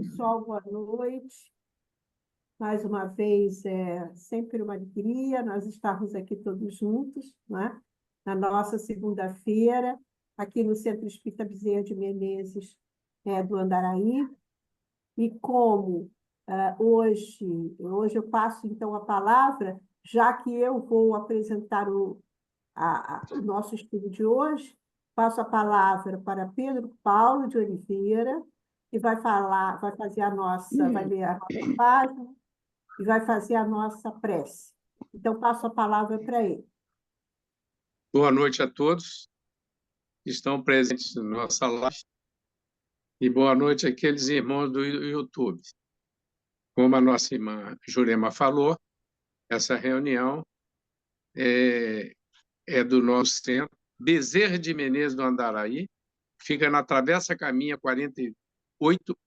Pessoal, boa noite. Mais uma vez, é sempre uma alegria nós estarmos aqui todos juntos, né? Na nossa segunda-feira, aqui no Centro Espírita Bezerra de Menezes, do Andaraí. E como hoje eu passo, então, a palavra, já que eu vou apresentar o nosso estudo de hoje, passo a palavra para Pedro Paulo de Oliveira, que vai fazer vai ler a nossa página e vai fazer a nossa prece. Então, passo a palavra para ele. Boa noite a todos que estão presentes na nossa live e boa noite àqueles irmãos do YouTube. Como a nossa irmã Jurema falou, essa reunião é do nosso centro, Bezerra de Menezes do Andaraí, fica na Travessa Caminha 48,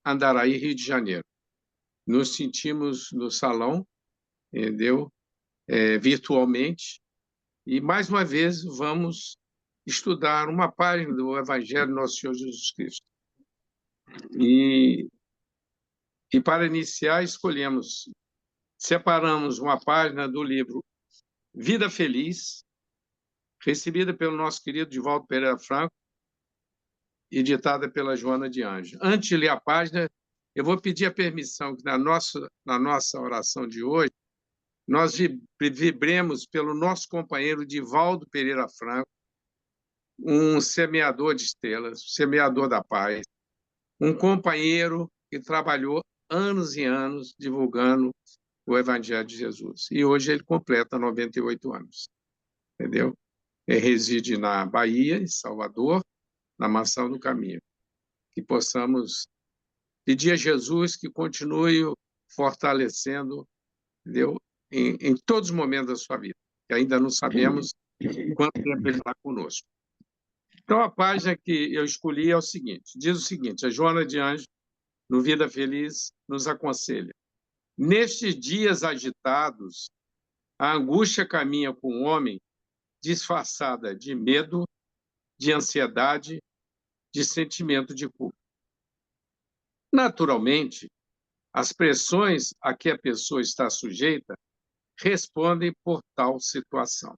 Andaraí, Rio de Janeiro. Nos sentimos no salão, entendeu? Virtualmente, e mais uma vez vamos estudar uma página do Evangelho do Nosso Senhor Jesus Cristo. E para iniciar, separamos uma página do livro Vida Feliz, recebida pelo nosso querido Divaldo Pereira Franco e ditada pela Joana de Anjos. Antes de ler a página, eu vou pedir a permissão que na nossa oração de hoje, nós vibremos pelo nosso companheiro Divaldo Pereira Franco, um semeador de estrelas, semeador da paz, um companheiro que trabalhou anos e anos divulgando o Evangelho de Jesus. E hoje ele completa 98 anos, entendeu? Ele reside na Bahia, em Salvador, na Mansão do Caminho. Que possamos pedir a Jesus que continue fortalecendo, entendeu? Em todos os momentos da sua vida, que ainda não sabemos quanto tempo ele está conosco. Então, a página que eu escolhi é o seguinte, diz o seguinte, a Joana de Anjos, no Vida Feliz, nos aconselha: nestes dias agitados, a angústia caminha com o homem disfarçada de medo, de ansiedade, de sentimento de culpa. Naturalmente, as pressões a que a pessoa está sujeita respondem por tal situação.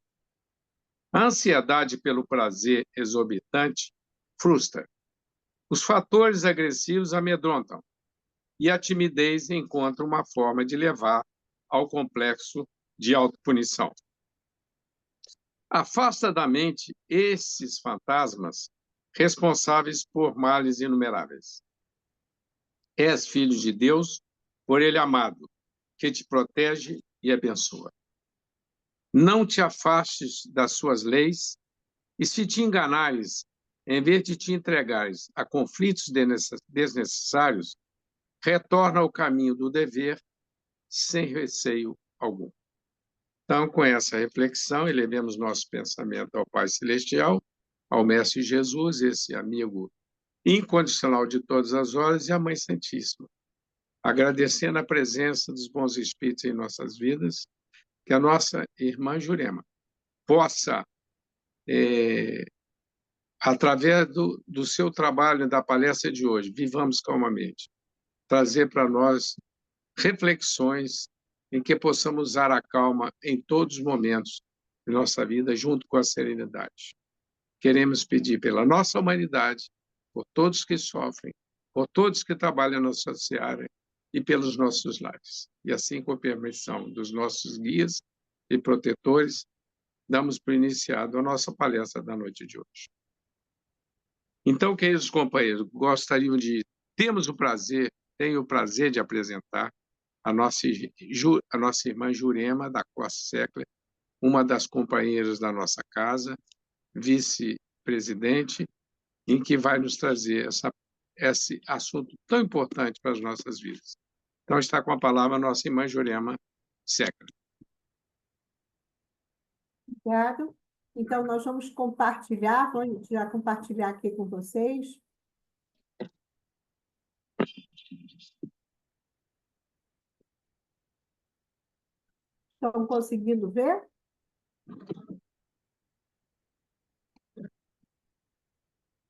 A ansiedade pelo prazer exorbitante frustra. Os fatores agressivos amedrontam e a timidez encontra uma forma de levar ao complexo de autopunição. Afasta da mente esses fantasmas responsáveis por males inumeráveis. És filho de Deus, por Ele amado, que te protege e abençoa. Não te afastes das suas leis, e se te enganares, em vez de te entregares a conflitos desnecessários, retorna ao caminho do dever sem receio algum. Então, com essa reflexão, elevemos nosso pensamento ao Pai Celestial, ao Mestre Jesus, esse amigo incondicional de todas as horas, e à Mãe Santíssima, agradecendo a presença dos bons espíritos em nossas vidas, que a nossa irmã Jurema possa, através do seu trabalho, da palestra de hoje, Vivamos Calmamente, trazer para nós reflexões em que possamos usar a calma em todos os momentos de nossa vida, junto com a serenidade. Queremos pedir pela nossa humanidade, por todos que sofrem, por todos que trabalham na nossa seara e pelos nossos lares. E assim, com a permissão dos nossos guias e protetores, damos por iniciado a nossa palestra da noite de hoje. Então, queridos companheiros, tenho o prazer de apresentar a nossa irmã Jurema da Costa Seckler, uma das companheiras da nossa casa, vice-presidente, em que vai nos trazer esse assunto tão importante para as nossas vidas. Então, está com a palavra a nossa irmã Jurema Seckler. Obrigado. Então, nós vamos compartilhar, vou já compartilhar aqui com vocês. Estão conseguindo ver?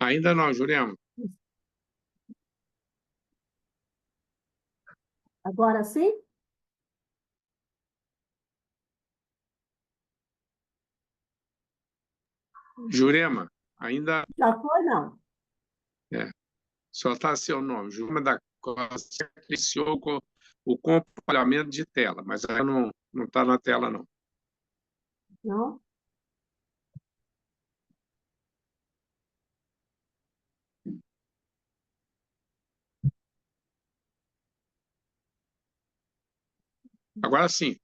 Ainda não, Jurema. Agora sim? Jurema, ainda Já foi, não? é, só está seu nome, Jurema da Costa, que iniciou com o compartilhamento de tela, mas ainda não está na tela, não. Não? Agora sim.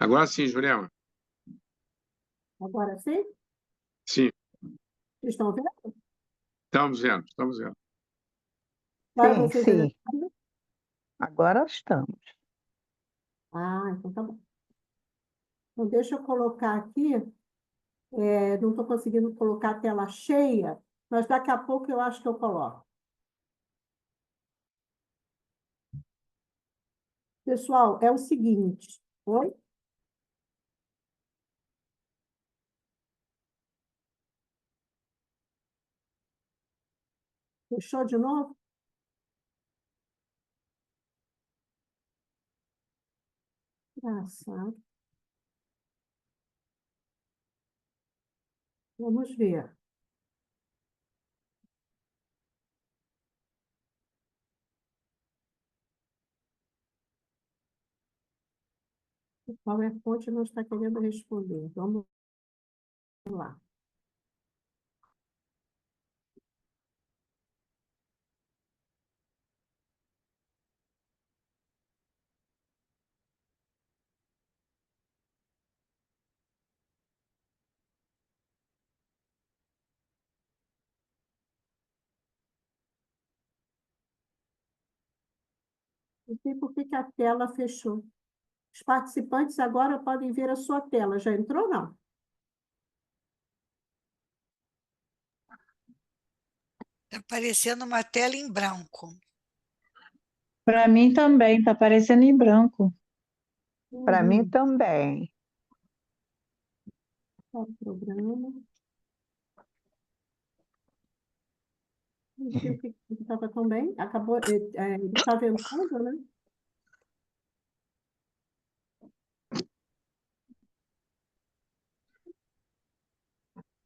Agora sim, Jurema. Agora sim? Sim, Vocês estão vendo? estamos vendo, estamos vendo. Agora Sim, vocês ainda sim. estão vendo? Agora estamos. Ah, então tá bom. Então, deixa eu colocar aqui. Não estou conseguindo colocar a tela cheia, mas daqui a pouco eu acho que eu coloco. Pessoal, é o seguinte. Oi? Fechou de novo? Engraçado. Vamos ver. O PowerPoint não está querendo responder. Vamos lá. Não sei por que que a tela fechou. Os participantes agora podem ver a sua tela. Já entrou, não? Está aparecendo uma tela em branco. Para mim também, está aparecendo em branco. Para mim Uhum. também. Tá o programa. Não sei o que estava tão bem. Acabou, ele está ventando, né?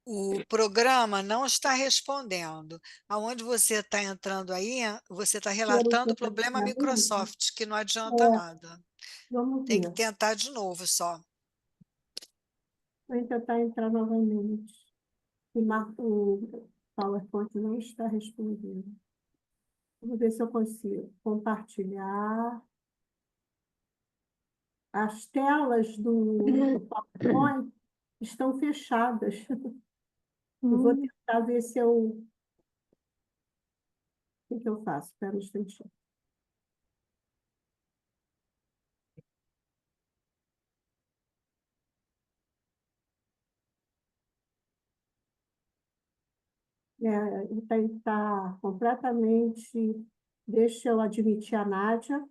O programa não está respondendo. Aonde você está entrando aí, você está Pelo que relatando eu o estou problema vendo. Microsoft, que não adianta É, nada. vamos Tem que ver. tentar de novo só. Vou tentar entrar novamente. O PowerPoint não está respondendo. Vamos ver se eu consigo compartilhar. As telas do PowerPoint estão fechadas. Eu vou tentar ver se eu... O que eu faço? Espera um instantinho. Ele está completamente... Deixa eu admitir a Nádia.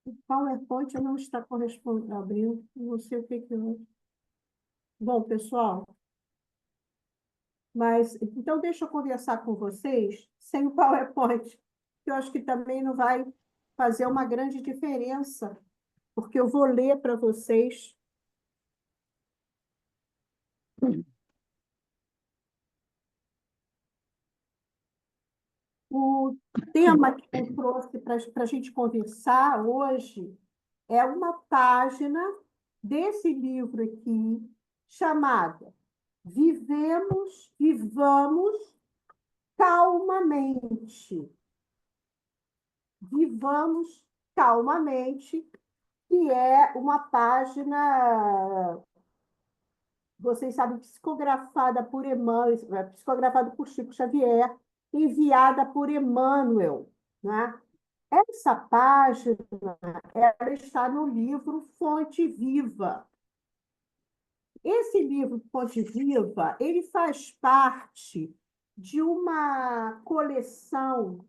O PowerPoint não está correspondendo, abrindo. Não sei o que que eu... Bom, pessoal, mas então deixa eu conversar com vocês sem o PowerPoint, que eu acho que também não vai fazer uma grande diferença, porque eu vou ler para vocês. O tema que eu trouxe para a gente conversar hoje é uma página desse livro aqui, chamada Vivamos Calmamente. Vivamos Calmamente, que é uma página, vocês sabem, psicografada por Emmanuel, psicografada por Chico Xavier, enviada por Emmanuel, né? Essa página, ela está no livro Fonte Viva. Esse livro Fonte Viva, ele faz parte de uma coleção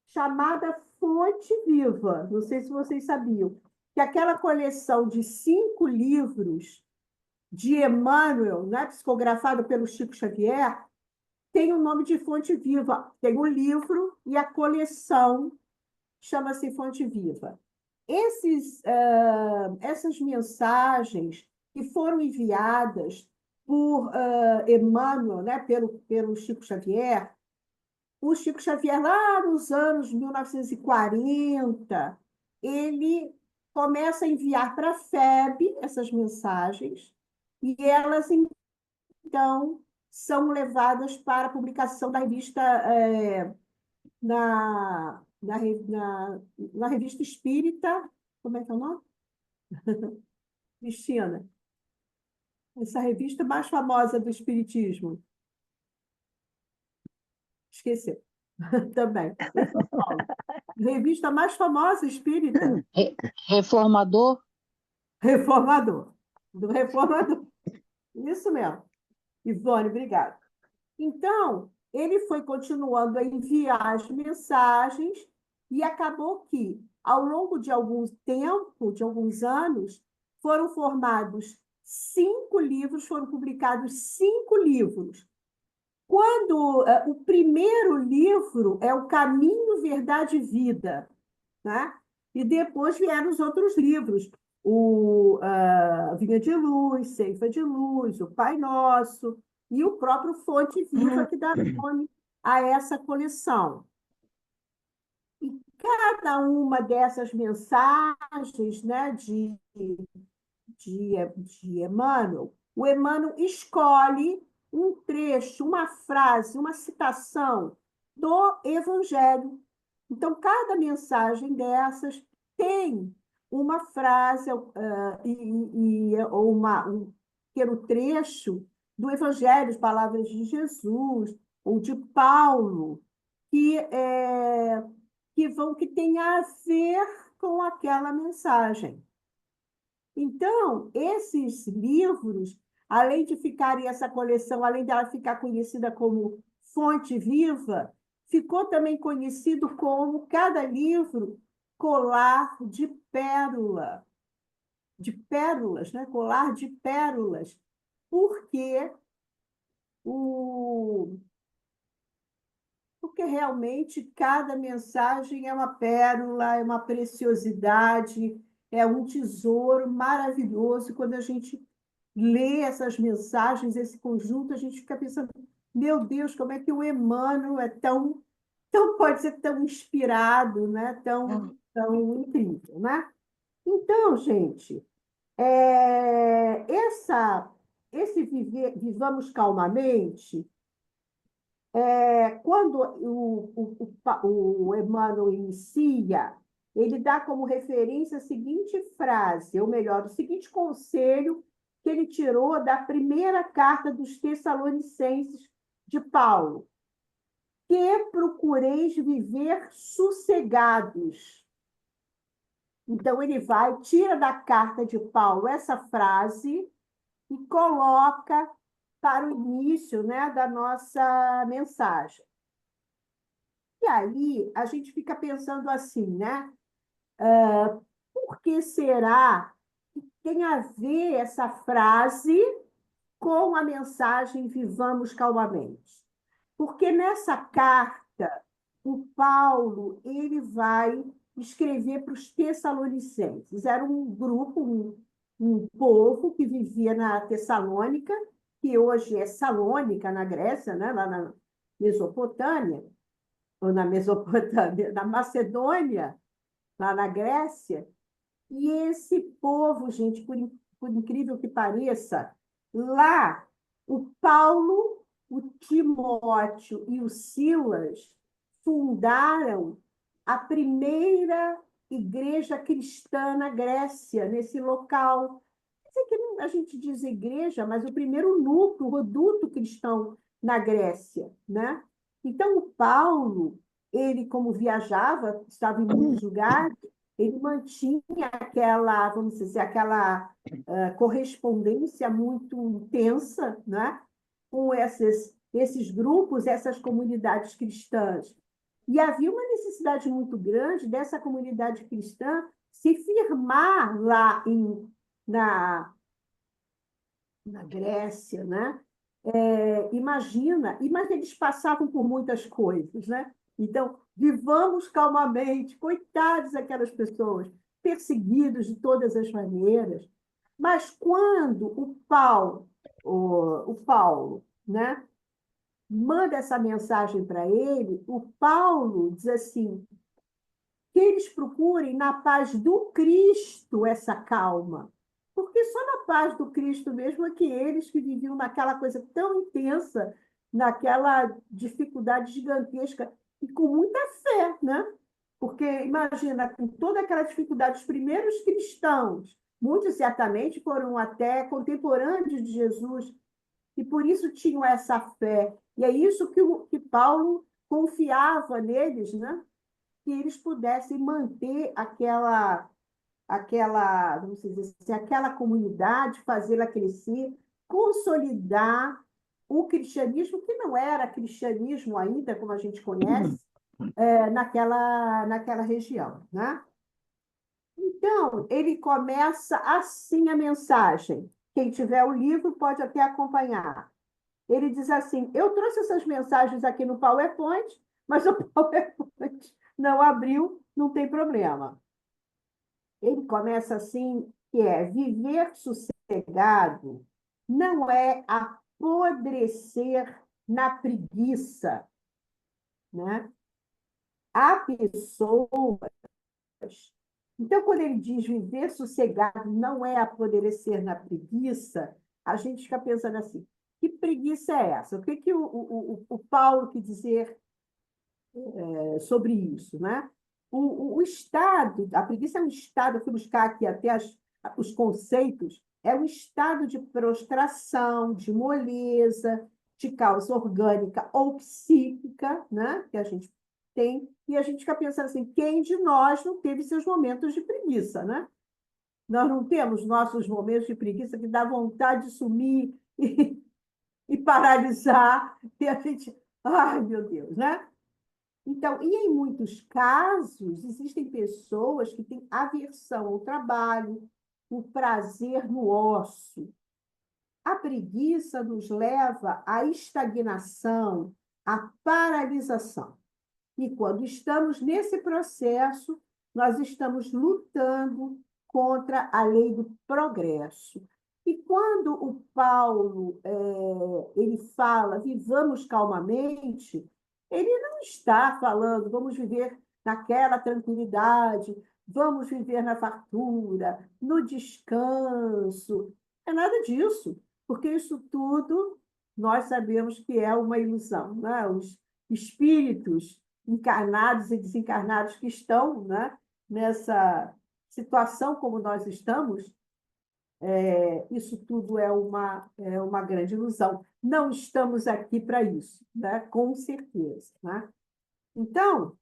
chamada Fonte Viva. Não sei se vocês sabiam, que aquela coleção de 5 livros de Emmanuel, né, psicografado pelo Chico Xavier, tem o nome de Fonte Viva. Tem o livro e a coleção chama-se Fonte Viva. Essas mensagens que foram enviadas por Emmanuel, né, pelo Chico Xavier, o Chico Xavier, lá nos anos 1940, ele começa a enviar para a FEB essas mensagens, e elas, então, são levadas para a publicação da revista, na revista Espírita. Como é que é o nome? Cristina, essa revista mais famosa do Espiritismo. Esqueci. Também. Revista mais famosa espírita. Reformador? Reformador. Do Reformador. Isso mesmo. Ivone, obrigada. Então, ele foi continuando a enviar as mensagens e acabou que, ao longo de algum tempo, de alguns anos, foram formados 5 livros, foram publicados 5 livros. Quando o primeiro livro é O Caminho, Verdade e Vida, né? E depois vieram os outros livros, Vinha de Luz, Ceifa de Luz, o Pai Nosso, e o próprio Fonte Viva, que dá nome a essa coleção. E cada uma dessas mensagens, né, de Emmanuel, o Emmanuel escolhe um trecho, uma frase, uma citação do Evangelho. Então, cada mensagem dessas tem uma frase ou um pequeno trecho do Evangelho, as palavras de Jesus ou de Paulo, que tem a ver com aquela mensagem. Então, esses livros, além de ficarem essa coleção, além dela ficar conhecida como Fonte Viva, ficou também conhecido como cada livro colar de pérolas, né? Colar de pérolas, porque porque realmente cada mensagem é uma pérola, é uma preciosidade, é um tesouro maravilhoso. Quando a gente lê essas mensagens, esse conjunto, a gente fica pensando, meu Deus, como é que o Emmanuel é tão pode ser tão inspirado, né? Tão incrível, né? Então, gente, esse Vivamos Calmamente, quando o Emmanuel inicia, ele dá como referência a seguinte frase, ou melhor, o seguinte conselho que ele tirou da primeira carta dos Tessalonicenses de Paulo: que procureis viver sossegados. Então, ele tira da carta de Paulo essa frase e coloca para o início, né, da nossa mensagem. E aí, a gente fica pensando assim, né? Por que será que tem a ver essa frase com a mensagem Vivamos Calmamente? Porque nessa carta, o Paulo ele vai escrever para os Tessalonicenses. Era um grupo, um povo que vivia na Tessalônica, que hoje é Salônica, na Grécia, né? Lá na Mesopotâmia, ou na Mesopotâmia, na Macedônia, lá na Grécia. E esse povo, gente, por incrível que pareça, lá, o Paulo, o Timóteo e o Silas fundaram a primeira igreja cristã na Grécia, nesse local. A gente diz igreja, mas o primeiro núcleo, o reduto cristão na Grécia, né? Então, o Paulo, ele, como viajava, estava em muitos lugares, ele mantinha aquela, vamos dizer, aquela correspondência muito intensa, né? Com esses grupos, essas comunidades cristãs. E havia uma necessidade muito grande dessa comunidade cristã se firmar lá na Grécia, né? Imagina, mas eles passavam por muitas coisas, né? Então, vivamos calmamente, coitados aquelas pessoas, perseguidos de todas as maneiras. Mas quando o Paulo, né, manda essa mensagem para ele, o Paulo diz assim, que eles procurem na paz do Cristo essa calma. Porque só na paz do Cristo mesmo é que eles que viviam naquela coisa tão intensa, naquela dificuldade gigantesca, e com muita fé, né? Porque, imagina, com toda aquela dificuldade, os primeiros cristãos, muitos certamente foram até contemporâneos de Jesus, e por isso tinham essa fé. E é isso que Paulo confiava neles, né? Que eles pudessem manter vamos dizer assim, aquela comunidade, fazê-la crescer, consolidar o cristianismo, que não era cristianismo ainda, como a gente conhece, naquela região, né? Então, ele começa assim a mensagem. Quem tiver o livro pode até acompanhar. Ele diz assim: eu trouxe essas mensagens aqui no PowerPoint, mas o PowerPoint não abriu, não tem problema. Ele começa assim, que é viver sossegado não é apodrecer na preguiça, né? Há pessoas. Então, quando ele diz viver sossegado não é apodrecer na preguiça, a gente fica pensando assim, que preguiça é essa? O que o Paulo quer dizer sobre isso, né? O estado, a preguiça é um estado, eu fui buscar aqui até os conceitos, é um estado de prostração, de moleza, de causa orgânica ou psíquica, né? Que a gente tem, e a gente fica pensando assim, quem de nós não teve seus momentos de preguiça, né? Nós não temos nossos momentos de preguiça que dá vontade de sumir e paralisar, e a gente, ai meu Deus, né? Então, e em muitos casos, existem pessoas que têm aversão ao trabalho, o prazer no ócio. A preguiça nos leva à estagnação, à paralisação. E quando estamos nesse processo, nós estamos lutando contra a lei do progresso. E quando o Paulo ele fala, vivamos calmamente, ele não está falando, vamos viver naquela tranquilidade, vamos viver na fartura, no descanso. É nada disso, porque isso tudo nós sabemos que é uma ilusão, né? Os espíritos encarnados e desencarnados que estão, né, nessa situação como nós estamos, isso tudo é uma grande ilusão. Não estamos aqui para isso, né? Com certeza. Né? Então,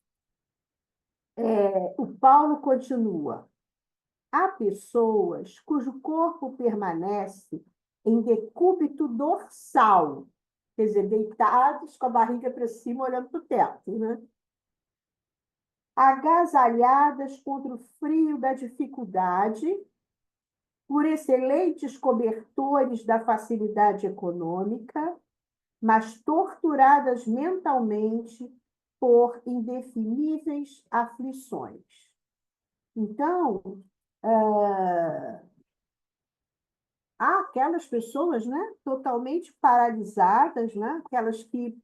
o Paulo continua. Há pessoas cujo corpo permanece em decúbito dorsal, quer dizer, deitados com a barriga para cima, olhando para o teto, né? Agasalhadas contra o frio da dificuldade, por excelentes cobertores da facilidade econômica, mas torturadas mentalmente por indefiníveis aflições. Então, há aquelas pessoas, né, totalmente paralisadas, né, aquelas que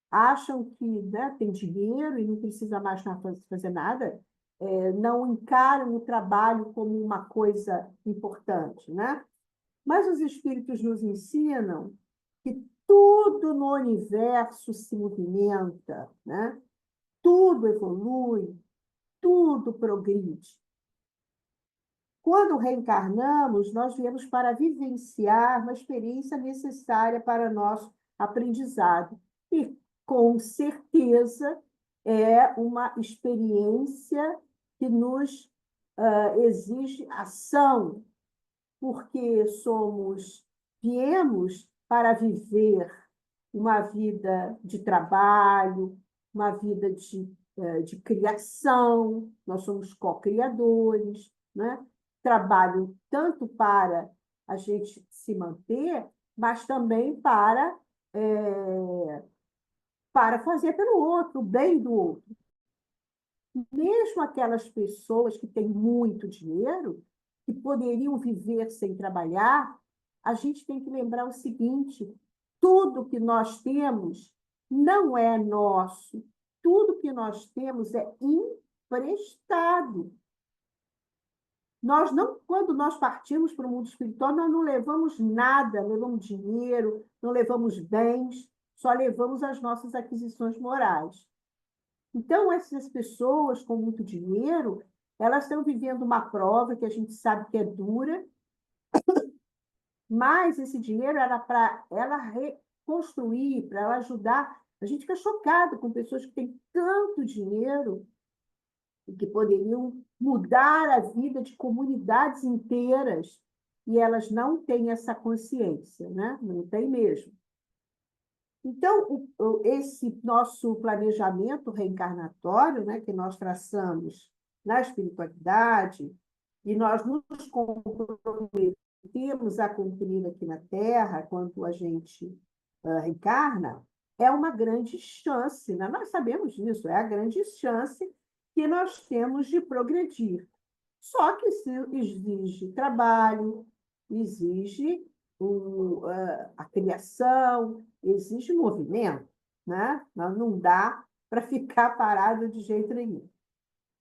acham que, né, tem dinheiro e não precisa mais fazer nada, não encaram o trabalho como uma coisa importante, né? Mas os espíritos nos ensinam que tudo no universo se movimenta, né? Tudo evolui, tudo progride. Quando reencarnamos, nós viemos para vivenciar uma experiência necessária para nosso aprendizado. E, com certeza, é uma experiência que nos exige ação, porque viemos para viver uma vida de trabalho, uma vida de criação, nós somos co-criadores, né? Trabalho tanto para a gente se manter, mas também para para fazer pelo outro, o bem do outro. Mesmo aquelas pessoas que têm muito dinheiro, que poderiam viver sem trabalhar, a gente tem que lembrar o seguinte: tudo que nós temos não é nosso, tudo que nós temos é emprestado. Nós não, quando nós partimos para o mundo espiritual, nós não levamos nada, não levamos dinheiro, não levamos bens, só levamos as nossas aquisições morais. Então, essas pessoas com muito dinheiro, elas estão vivendo uma prova que a gente sabe que é dura, mas esse dinheiro era para ela reconstruir, para ela ajudar. A gente fica chocado com pessoas que têm tanto dinheiro e que poderiam mudar a vida de comunidades inteiras, e elas não têm essa consciência, né? Não tem mesmo. Então, esse nosso planejamento reencarnatório, né, que nós traçamos na espiritualidade, e nós nos comprometemos a cumprir aqui na Terra, quando a gente reencarna, é uma grande chance, né? Nós sabemos disso, é a grande chance que nós temos de progredir. Só que isso exige trabalho, exige a criação, exige movimento, né? Não dá para ficar parado de jeito nenhum.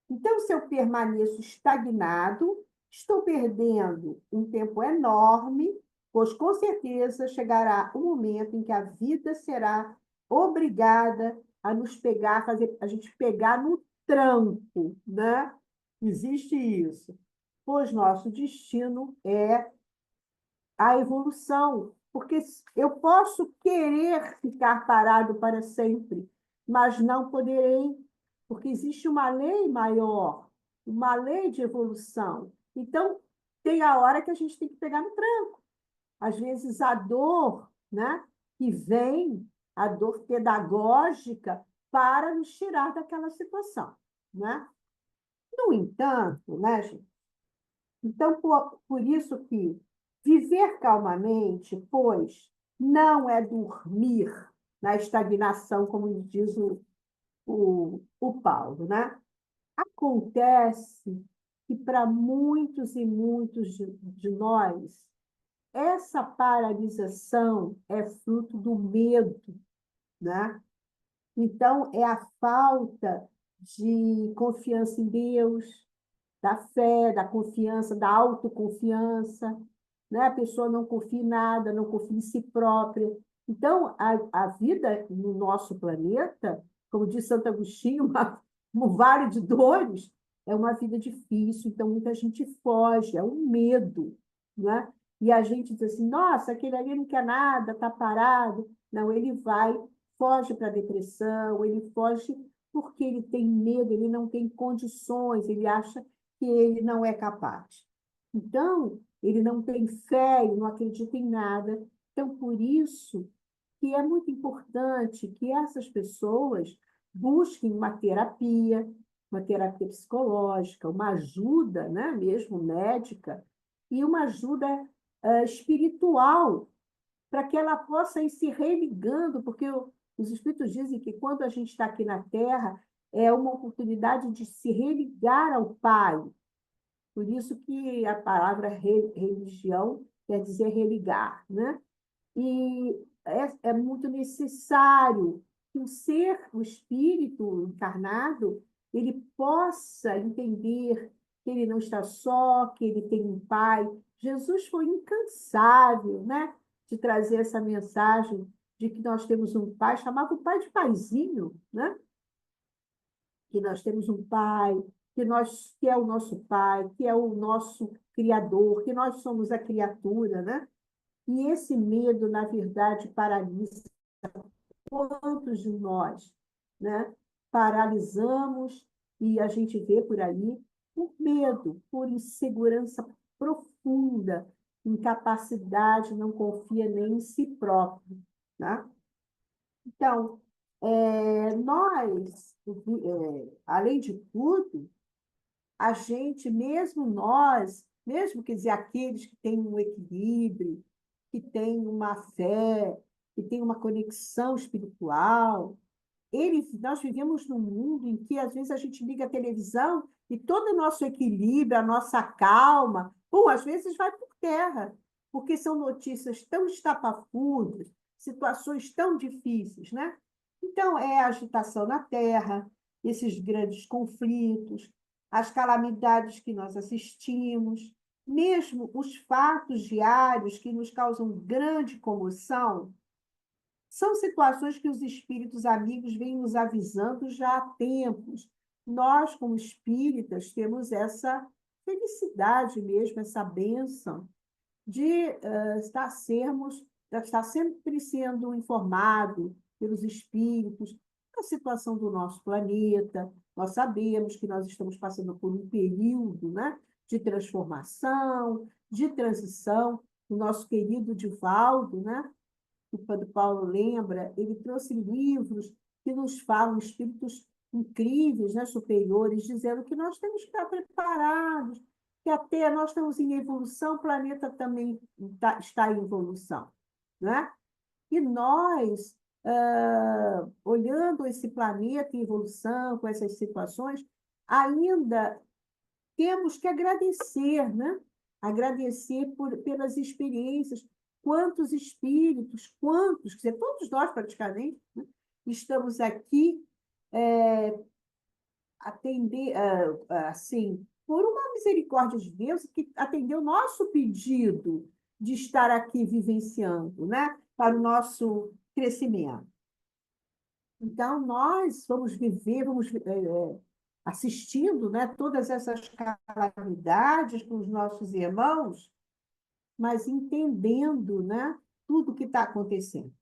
Então, se eu permaneço estagnado, estou perdendo um tempo enorme, pois com certeza chegará o momento em que a vida será obrigada a nos pegar, fazer a gente pegar no tranco, né? Existe isso, pois nosso destino é a evolução, porque eu posso querer ficar parado para sempre, mas não poderei, porque existe uma lei maior, uma lei de evolução. Então, tem a hora que a gente tem que pegar no tranco. Às vezes, a dor, né, que vem, a dor pedagógica, para nos tirar daquela situação, né? No entanto, né, gente? Então, por isso que viver calmamente, pois não é dormir na estagnação, como diz o Paulo, né? Acontece que para muitos e muitos de nós, essa paralisação é fruto do medo, né? Então, é a falta de confiança em Deus, da fé, da confiança, da autoconfiança, né? A pessoa não confia em nada, não confia em si própria. Então, a vida no nosso planeta, como diz Santo Agostinho, um vale de dores, é uma vida difícil, então muita gente foge, é um medo, né? E a gente diz assim, nossa, aquele ali não quer nada, está parado. Não, ele vai, foge para a depressão, ele foge porque ele tem medo, ele não tem condições, ele acha que ele não é capaz. Então, ele não tem fé, ele não acredita em nada. Então, por isso que é muito importante que essas pessoas busquem uma terapia psicológica, uma ajuda, né, mesmo médica, e uma ajuda espiritual, para que ela possa ir se religando, porque os Espíritos dizem que quando a gente está aqui na Terra, é uma oportunidade de se religar ao Pai. Por isso que a palavra religião quer dizer religar, né? E é muito necessário que o ser, o espírito encarnado, ele possa entender que ele não está só, que ele tem um Pai. Jesus foi incansável, né, de trazer essa mensagem de que nós temos um Pai, chamava o Pai de Paizinho, né? Que nós temos um Pai, que é o nosso Pai, que é o nosso Criador, que nós somos a criatura, né? E esse medo, na verdade, paralisa. Quantos de nós, né, paralisamos e a gente vê por aí por medo, por insegurança profunda, incapacidade, não confia nem em si próprio, né? Então, nós, além de tudo, a gente, mesmo nós, mesmo, quer dizer, aqueles que têm um equilíbrio, que têm uma fé, que tem uma conexão espiritual. Nós vivemos num mundo em que, às vezes, a gente liga a televisão e todo o nosso equilíbrio, a nossa calma, às vezes vai por terra, porque são notícias tão estapafúrdias, situações tão difíceis, né? Então, é a agitação na Terra, esses grandes conflitos, as calamidades que nós assistimos, mesmo os fatos diários que nos causam grande comoção, são situações que os espíritos amigos vêm nos avisando já há tempos. Nós, como espíritas, temos essa felicidade mesmo, essa bênção de estar sempre sendo informado pelos espíritos da situação do nosso planeta. Nós sabemos que nós estamos passando por um período, né, de transformação, de transição. O nosso querido Divaldo, né, o Padre Paulo lembra, ele trouxe livros que nos falam, espíritos incríveis, né, superiores, dizendo que nós temos que estar preparados, que até nós estamos em evolução, o planeta também está em evolução, né? E nós, olhando esse planeta em evolução, com essas situações, ainda temos que agradecer, né? Agradecer pelas experiências. Quantos espíritos, quer dizer, todos nós praticamente, né, estamos aqui assim, por uma misericórdia de Deus que atendeu o nosso pedido de estar aqui vivenciando, né, para o nosso crescimento. Então, nós vamos viver, assistindo, né, todas essas calamidades com os nossos irmãos, mas entendendo, né, tudo o que está acontecendo.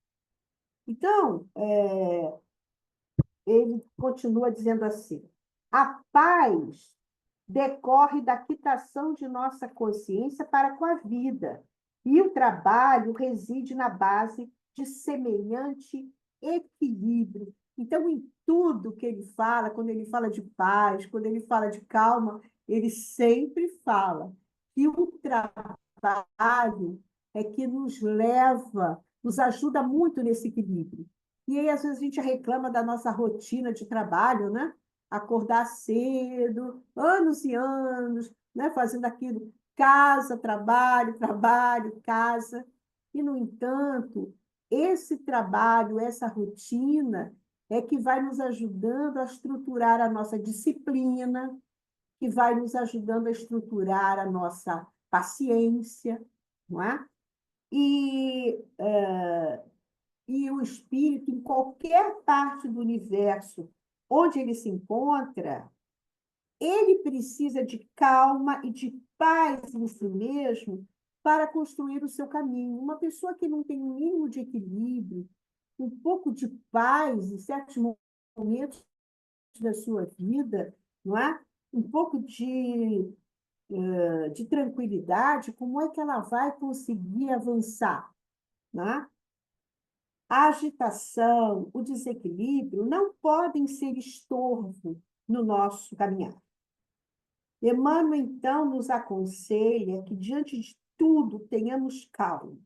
Então, ele continua dizendo assim: a paz decorre da quitação de nossa consciência para com a vida, e o trabalho reside na base de semelhante equilíbrio. Então, em tudo que ele fala, quando ele fala de paz, quando ele fala de calma, ele sempre fala que o trabalho é que nos leva, nos ajuda muito nesse equilíbrio. E aí, às vezes, a gente reclama da nossa rotina de trabalho, né? Acordar cedo, anos e anos, né? Fazendo aquilo, casa, trabalho, trabalho, casa. E, no entanto, esse trabalho, essa rotina, é que vai nos ajudando a estruturar a nossa disciplina, que vai nos ajudando a estruturar a nossa paciência, não é? E o espírito, em qualquer parte do universo onde ele se encontra, ele precisa de calma e de paz em si mesmo para construir o seu caminho. Uma pessoa que não tem um mínimo de equilíbrio, um pouco de paz em certos momentos da sua vida, não é? Um pouco de tranquilidade, como é que ela vai conseguir avançar, né? A agitação, o desequilíbrio não podem ser estorvo no nosso caminhar. Emmanuel, então, nos aconselha que, diante de tudo, tenhamos calma.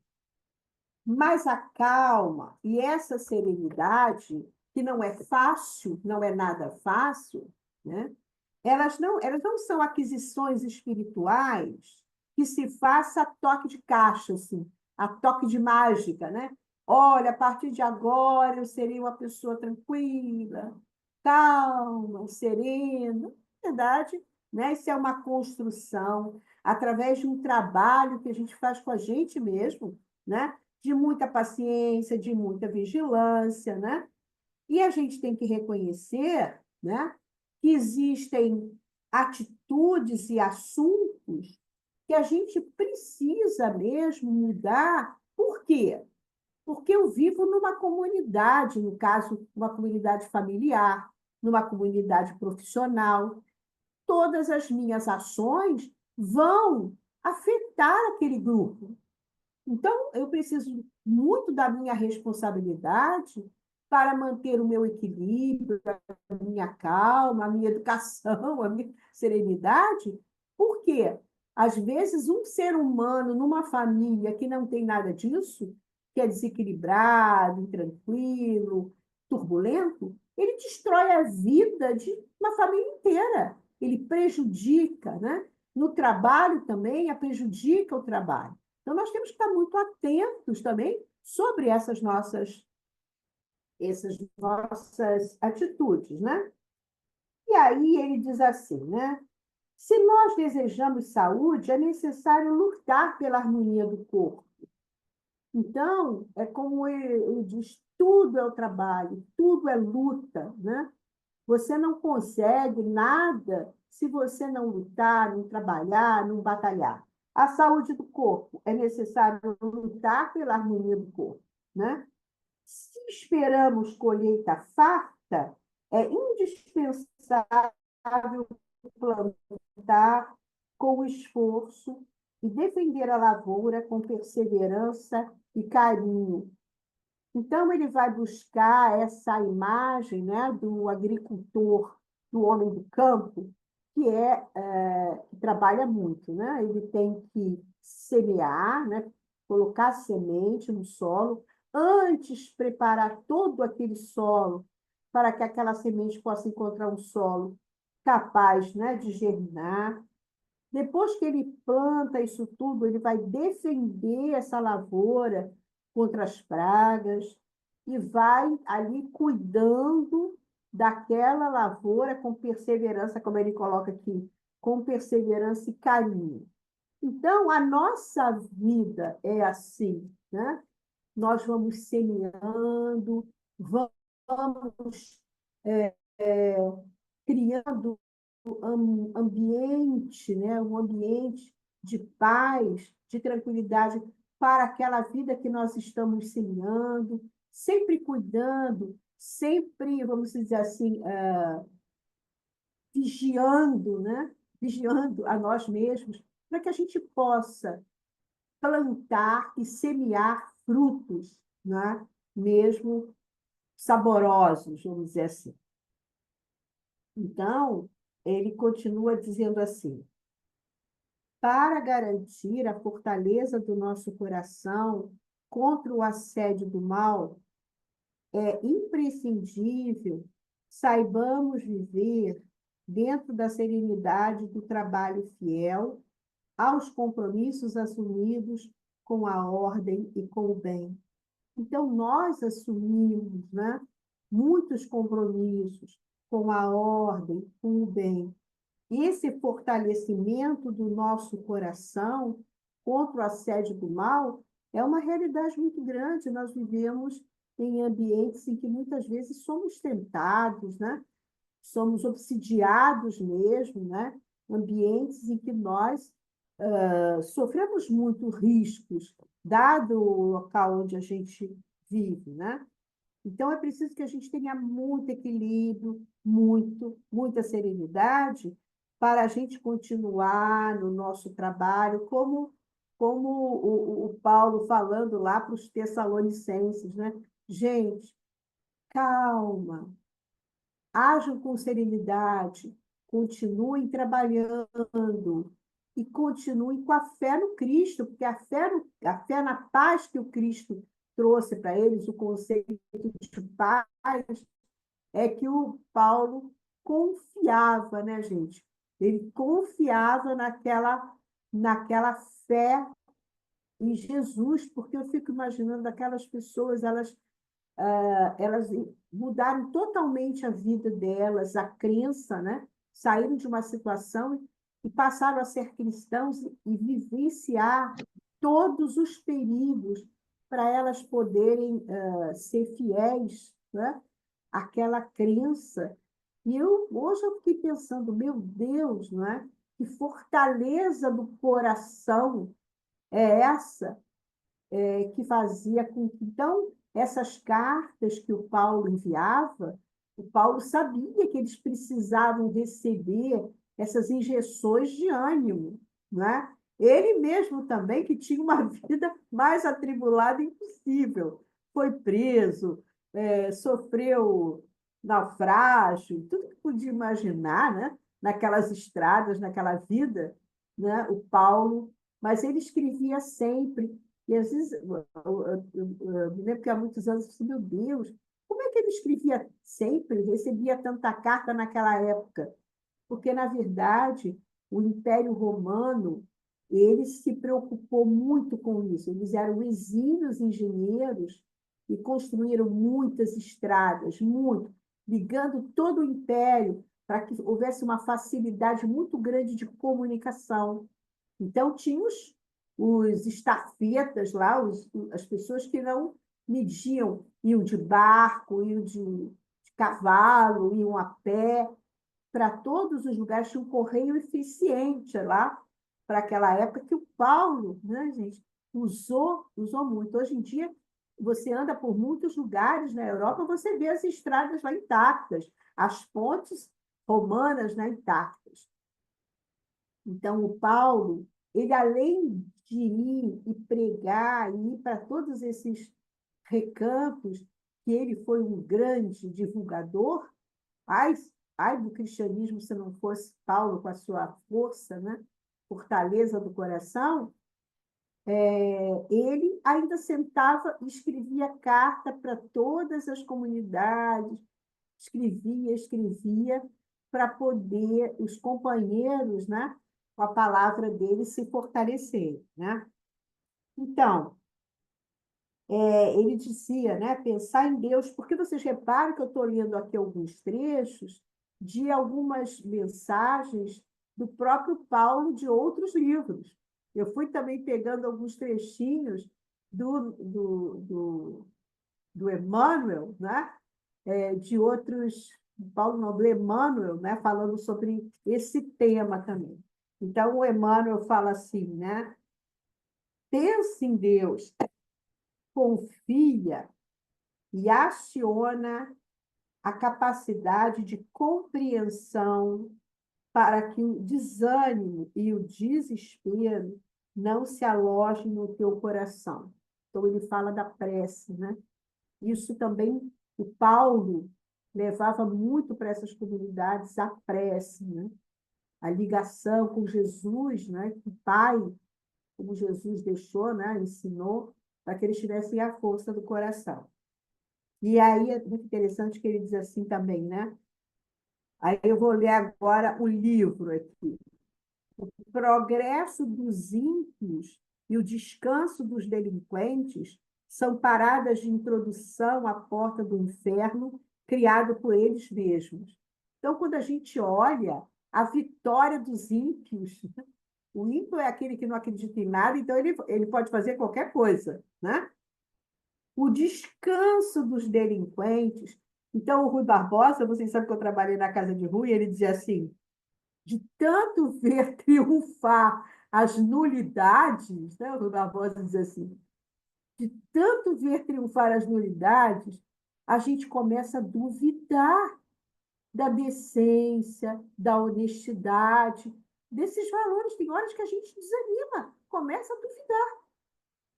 Mas a calma e essa serenidade, que não é fácil, não é nada fácil, né? Elas não são aquisições espirituais que se faça a toque de caixa, assim, a toque de mágica, né? Olha, a partir de agora eu serei uma pessoa tranquila, calma, serena. Na verdade, né? Isso é uma construção através de um trabalho que a gente faz com a gente mesmo, né? De muita paciência, de muita vigilância, né? E a gente tem que reconhecer, né, que existem atitudes e assuntos que a gente precisa mesmo mudar. Por quê? Porque eu vivo numa comunidade, no caso, uma comunidade familiar, numa comunidade profissional. Todas as minhas ações vão afetar aquele grupo. Então, eu preciso muito da minha responsabilidade para manter o meu equilíbrio, a minha calma, a minha educação, a minha serenidade. Por quê? Às vezes, um ser humano numa família que não tem nada disso, que é desequilibrado, intranquilo, turbulento, ele destrói a vida de uma família inteira. Ele prejudica, né? No trabalho também, prejudica o trabalho. Então, nós temos que estar muito atentos também sobre essas nossas atitudes, né? E aí ele diz assim, né? Se nós desejamos saúde, é necessário lutar pela harmonia do corpo. Então, é como ele diz, tudo é o trabalho, tudo é luta, né? Você não consegue nada se você não lutar, não trabalhar, não batalhar. A saúde do corpo, é necessário lutar pela harmonia do corpo, né? Se esperamos colheita farta, é indispensável plantar com esforço e defender a lavoura com perseverança e carinho. Então, ele vai buscar essa imagem, né, do agricultor, do homem do campo, que trabalha muito, né? Ele tem que semear, né, colocar semente no solo, antes preparar todo aquele solo para que aquela semente possa encontrar um solo capaz, né, de germinar. Depois que ele planta isso tudo, ele vai defender essa lavoura contra as pragas e vai ali cuidando daquela lavoura com perseverança, como ele coloca aqui, com perseverança e carinho. Então, a nossa vida é assim, né? Nós vamos semeando, vamos criando ambiente, né? Um ambiente de paz, de tranquilidade para aquela vida que nós estamos semeando, sempre cuidando, sempre, vamos dizer assim, vigiando, né? Vigiando a nós mesmos, para que a gente possa plantar e semear frutos, né? Mesmo saborosos, vamos dizer assim. Então, ele continua dizendo assim: para garantir a fortaleza do nosso coração contra o assédio do mal, é imprescindível saibamos viver dentro da serenidade do trabalho fiel aos compromissos assumidos com a ordem e com o bem. Então, nós assumimos, né, muitos compromissos com a ordem, com o bem. E esse fortalecimento do nosso coração contra o assédio do mal é uma realidade muito grande. Nós vivemos em ambientes em que muitas vezes somos tentados, né? Somos obsidiados mesmo, né? Ambientes em que nós sofremos muito riscos, dado o local onde a gente vive, né? Então, é preciso que a gente tenha muito equilíbrio, muita serenidade, para a gente continuar no nosso trabalho, como o Paulo falando lá para os Tessalonicenses, né? Gente, calma, hajam com serenidade, continuem trabalhando e continuem com a fé no Cristo, porque a fé na paz que o Cristo trouxe para eles, o conceito de paz, é que o Paulo confiava, né, gente? Ele confiava naquela fé em Jesus, porque eu fico imaginando aquelas pessoas, elas mudaram totalmente a vida delas, a crença, né? Saíram de uma situação e passaram a ser cristãos e vivenciar todos os perigos para elas poderem ser fiéis, né? Àquela crença. E hoje eu fiquei pensando, meu Deus, não é? Que fortaleza do coração é essa que fazia com que, então, essas cartas que o Paulo enviava, o Paulo sabia que eles precisavam receber essas injeções de ânimo, né? Ele mesmo também, que tinha uma vida mais atribulada impossível, foi preso, sofreu naufrágio, tudo que podia imaginar, né? Naquelas estradas, naquela vida, né? O Paulo, mas ele escrevia sempre E às vezes, eu me lembro que há muitos anos eu disse, meu Deus, como é que ele escrevia sempre, recebia tanta carta naquela época? Porque, na verdade, o Império Romano, ele se preocupou muito com isso. Eles eram exímios engenheiros e construíram muitas estradas, muito, ligando todo o Império para que houvesse uma facilidade muito grande de comunicação. Então, tinha os estafetas lá, as pessoas que não mediam, iam de barco, iam de cavalo, iam a pé, para todos os lugares, tinha um correio eficiente lá, para aquela época, que o Paulo, né, gente, usou muito. Hoje em dia, você anda por muitos lugares na Europa, você vê as estradas lá intactas, as pontes romanas, né, intactas. Então, o Paulo, ele além de ir e pregar, e ir para todos esses recantos, que ele foi um grande divulgador, ai, ai do cristianismo se não fosse Paulo com a sua força, né? Fortaleza do coração, ele ainda sentava e escrevia carta para todas as comunidades, escrevia, para poder os companheiros, né, com a palavra dele, se fortalecerem, né? Então, ele dizia, né, pensar em Deus, porque vocês reparam que eu estou lendo aqui alguns trechos de algumas mensagens do próprio Paulo de outros livros. Eu fui também pegando alguns trechinhos do Emmanuel, né, de outros, Paulo não, do Emmanuel, né, falando sobre esse tema também. Então, o Emmanuel fala assim, né, pensa em Deus, confia e aciona a capacidade de compreensão para que o desânimo e o desespero não se alojem no teu coração. Então, ele fala da prece, né? Isso também, o Paulo levava muito para essas comunidades a prece, né? A ligação com Jesus, né? O Pai, como Jesus deixou, né? Ensinou, para que eles tivessem a força do coração. E aí é muito interessante que ele diz assim também, né? Aí eu vou ler agora o livro aqui. O progresso dos ímpios e o descanso dos delinquentes são paradas de introdução à porta do inferno criado por eles mesmos. Então, quando a gente olha a vitória dos ímpios, o ímpio é aquele que não acredita em nada, então ele pode fazer qualquer coisa, né? O descanso dos delinquentes. Então, o Rui Barbosa, vocês sabem que eu trabalhei na casa de Rui, ele dizia assim, de tanto ver triunfar as nulidades, né? O Rui Barbosa dizia assim, de tanto ver triunfar as nulidades, a gente começa a duvidar da decência, da honestidade, desses valores. Tem horas que a gente desanima, começa a duvidar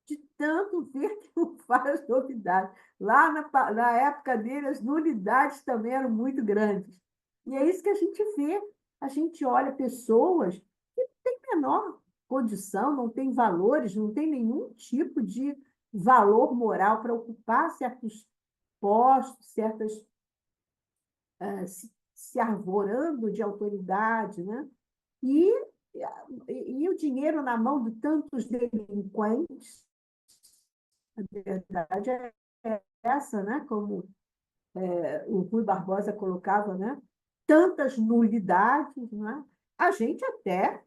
de tanto ver triunfar as novidades. Lá na época dele, as nulidades também eram muito grandes. E é isso que a gente vê. A gente olha pessoas que não têm menor condição, não têm valores, não têm nenhum tipo de valor moral para ocupar certos postos, certas se arvorando de autoridade, né? E o dinheiro na mão de tantos delinquentes, a verdade é essa, né? Como o Rui Barbosa colocava, né? Tantas nulidades, né? A gente até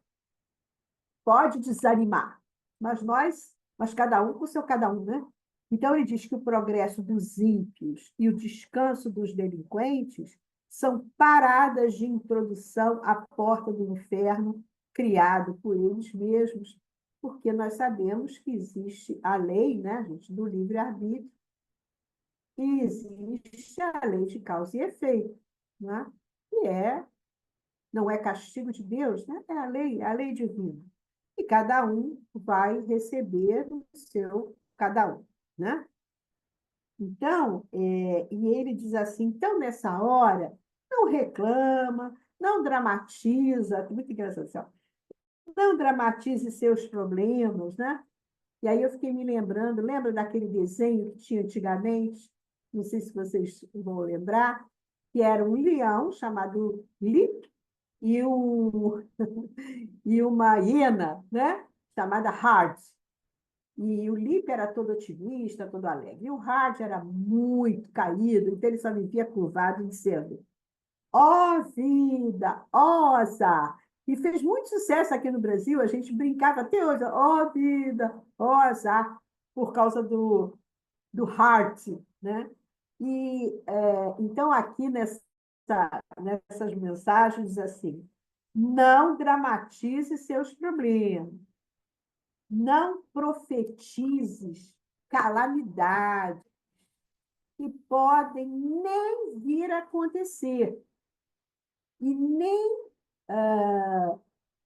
pode desanimar, mas cada um com o seu cada um, né? Então ele diz que o progresso dos ímpios e o descanso dos delinquentes são paradas de introdução à porta do inferno criado por eles mesmos, porque nós sabemos que existe a lei, né, gente, do livre-arbítrio, e existe a lei de causa e efeito, né? Que não é castigo de Deus, né? É a lei divina. E cada um vai receber o seu cada um, né? Então, e ele diz assim, então, nessa hora, não reclama, não dramatiza, muito engraçado, assim, ó, não dramatize seus problemas, né? E aí eu fiquei me lembrando, lembra daquele desenho que tinha antigamente? Não sei se vocês vão lembrar, que era um leão chamado Lip e, e uma hiena, né? Chamada Hard. E o Lip era todo otimista, todo alegre. E o Hard era muito caído, então ele só vivia curvado dizendo: ó vida, ó azar. E fez muito sucesso aqui no Brasil, a gente brincava até hoje, ó vida, ó azar, por causa do heart, né? Então, aqui nessas mensagens, diz assim: não dramatize seus problemas, não profetizes calamidades que podem nem vir a acontecer e nem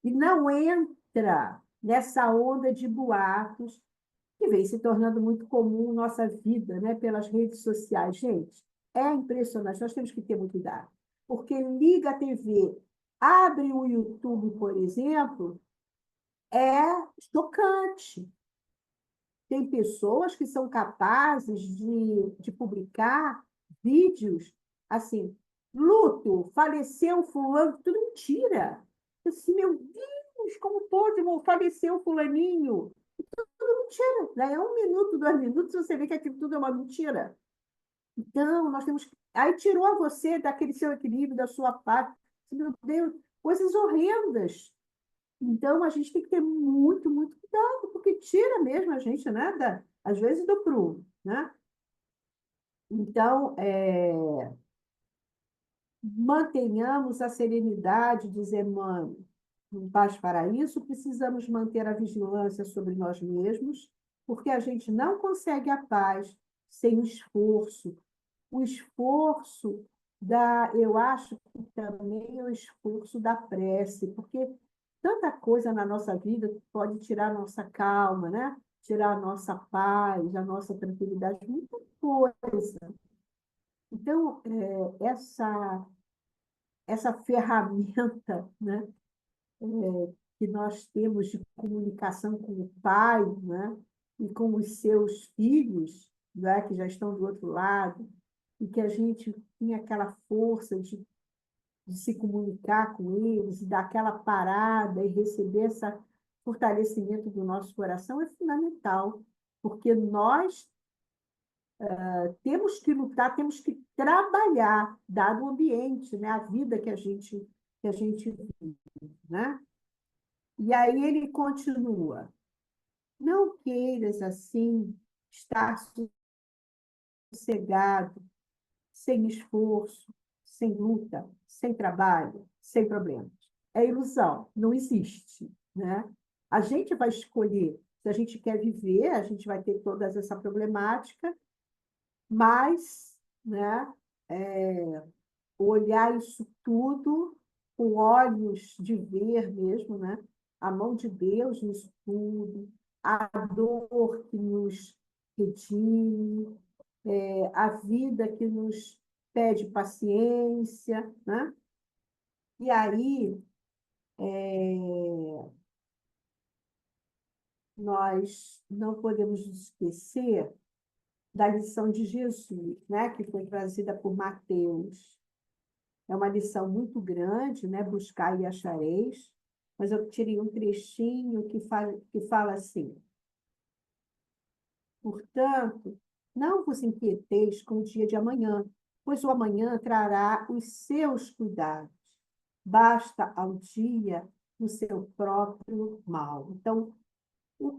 e não entra nessa onda de boatos que vem se tornando muito comum na nossa vida, né, pelas redes sociais. Gente, é impressionante, nós temos que ter muito cuidado, porque liga a TV, abre o YouTube, por exemplo, é chocante. Tem pessoas que são capazes de publicar vídeos assim, luto, faleceu fulano, tudo mentira. Assim, meu Deus, como pode, faleceu o fulaninho? Tudo mentira. Daí é 1 minuto, 2 minutos, você vê que aquilo tudo é uma mentira. Então, nós temos que... Aí tirou você daquele seu equilíbrio, da sua paz. Meu Deus, coisas horrendas. Então, a gente tem que ter muito, muito cuidado, porque tira mesmo a gente, né, às vezes, do prumo, né? Então, mantenhamos a serenidade, diz Emmanuel. Mas, para isso, precisamos manter a vigilância sobre nós mesmos, porque a gente não consegue a paz sem o esforço. O esforço eu acho que também é o esforço da prece, porque tanta coisa na nossa vida pode tirar a nossa calma, né? Tirar a nossa paz, a nossa tranquilidade, muita coisa. Então, essa ferramenta, né, que nós temos de comunicação com o pai, né, e com os seus filhos, né, que já estão do outro lado, e que a gente tem aquela força de se comunicar com eles, dar aquela parada e receber esse fortalecimento do nosso coração é fundamental, porque nós temos que lutar, temos que trabalhar, dado o ambiente, né, a vida que a gente vive, né? E aí ele continua: não queiras assim estar sossegado, sem esforço, sem luta, sem trabalho, sem problemas. É ilusão, não existe, né? A gente vai escolher, se a gente quer viver, a gente vai ter toda essa problemática, mas, né, olhar isso tudo com olhos de ver mesmo, né? A mão de Deus nisso tudo, a dor que nos redime, a vida que nos pede paciência, né? E aí nós não podemos esquecer da lição de Jesus, né? Que foi trazida por Mateus. É uma lição muito grande, né? Buscar e achareis, mas eu tirei um trechinho que fala assim: portanto, não vos inquieteis com o dia de amanhã, pois o amanhã trará os seus cuidados. Basta ao dia o seu próprio mal. Então, o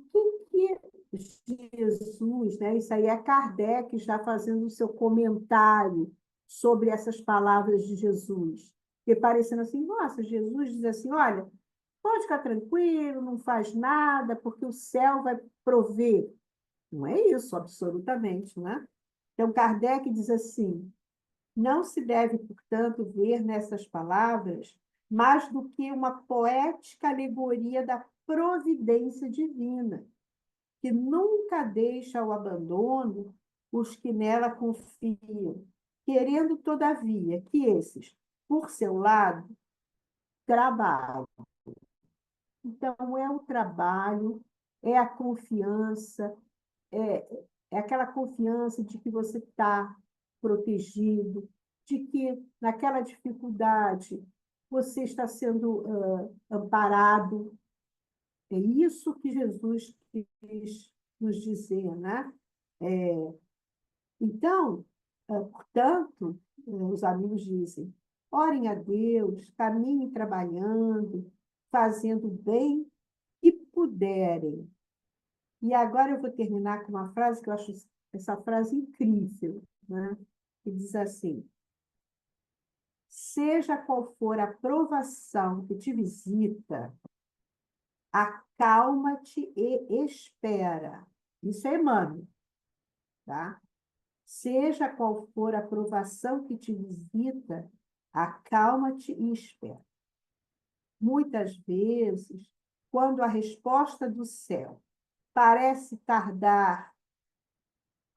que Jesus, né? Isso aí é Kardec já fazendo o seu comentário sobre essas palavras de Jesus, porque parecendo assim, nossa, Jesus diz assim, olha, pode ficar tranquilo, não faz nada, porque o céu vai prover. Não é isso, absolutamente, né? Então, Kardec diz assim: não se deve, portanto, ver nessas palavras mais do que uma poética alegoria da providência divina, que nunca deixa ao abandono os que nela confiam, querendo, todavia, que esses, por seu lado, trabalhem. Então, é o trabalho, é a confiança, é aquela confiança de que você está protegido, de que naquela dificuldade você está sendo amparado. É isso que Jesus quis nos dizer, né? Então, portanto, os amigos dizem, orem a Deus, caminhem trabalhando, fazendo o bem que puderem. E agora eu vou terminar com uma frase que eu acho essa frase incrível, né? Que diz assim, seja qual for a provação que te visita, acalma-te e espera. Isso é Emmanuel, tá? Seja qual for a provação que te visita, acalma-te e espera. Muitas vezes, quando a resposta do céu parece tardar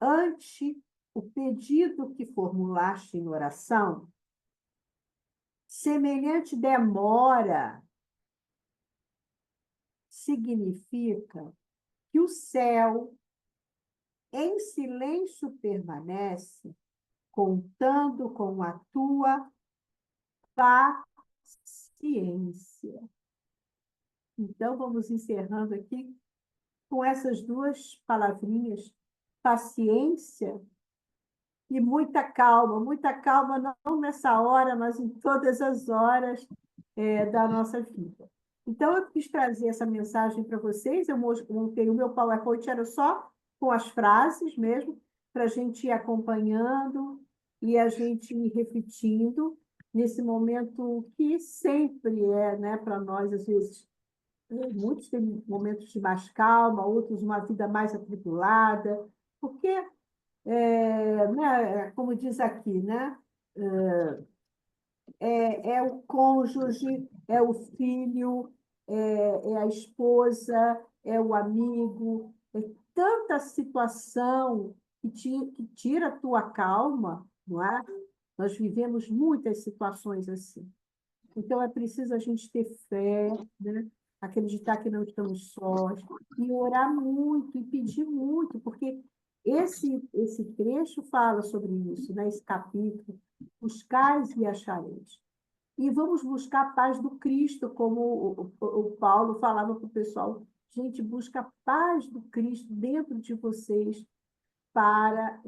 ante o pedido que formulaste em oração, semelhante demora significa que o céu em silêncio permanece, contando com a tua paciência. Então, vamos encerrando aqui com essas duas palavrinhas, paciência e muita calma não nessa hora, mas em todas as horas da nossa vida. Então, eu quis trazer essa mensagem para vocês, eu montei o meu PowerPoint, era só com as frases mesmo, para a gente ir acompanhando e a gente ir refletindo nesse momento que sempre é, né, para nós, às vezes, muitos têm momentos de mais calma, outros uma vida mais atribulada, porque, né, como diz aqui, né, é o cônjuge, é o filho, é a esposa, é o amigo, é tanta situação que tira a tua calma, não é? Nós vivemos muitas situações assim. Então, é preciso a gente ter fé, né? Acreditar que não estamos sós, e orar muito, e pedir muito, porque esse trecho fala sobre isso, né? Esse capítulo, buscais e achareis. E vamos buscar a paz do Cristo, como o Paulo falava para o pessoal, gente, busca a paz do Cristo dentro de vocês para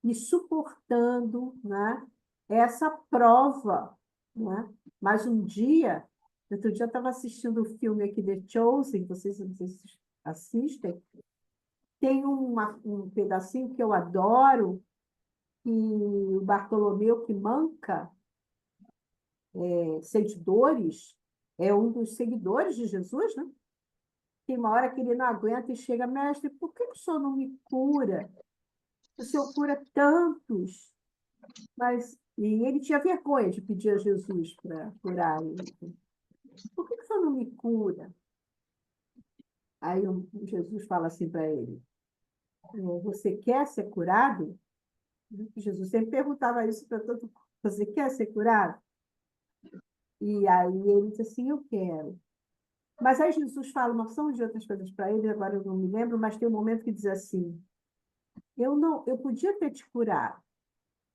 ir suportando, né, essa prova, né? Mas outro dia eu estava assistindo o filme aqui, The Chosen, vocês não sei se assistem, tem um pedacinho que eu adoro, que o Bartolomeu que manca, seguidores, é um dos seguidores de Jesus, né? Tem uma hora que ele não aguenta e chega, mestre, por que o senhor não me cura? O senhor cura tantos. E ele tinha vergonha de pedir a Jesus para curar ele. Por que o senhor não me cura? Aí Jesus fala assim para ele, você quer ser curado? Jesus sempre perguntava isso para todo mundo, você quer ser curado? E aí ele disse assim, eu quero. Mas aí Jesus fala uma opção de outras coisas para ele, agora eu não me lembro, mas tem um momento que diz assim, eu podia ter te curado,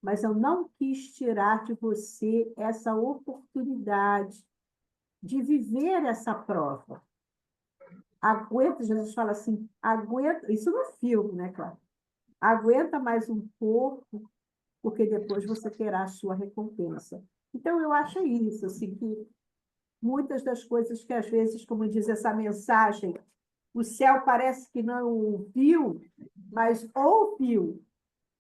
mas eu não quis tirar de você essa oportunidade de viver essa prova. Aguenta, Jesus fala assim, aguenta, isso no filme, né, claro? Aguenta mais um pouco, porque depois você terá a sua recompensa. Então, eu acho isso, assim, que muitas das coisas que, às vezes, como diz essa mensagem, o céu parece que não ouviu, mas ouviu,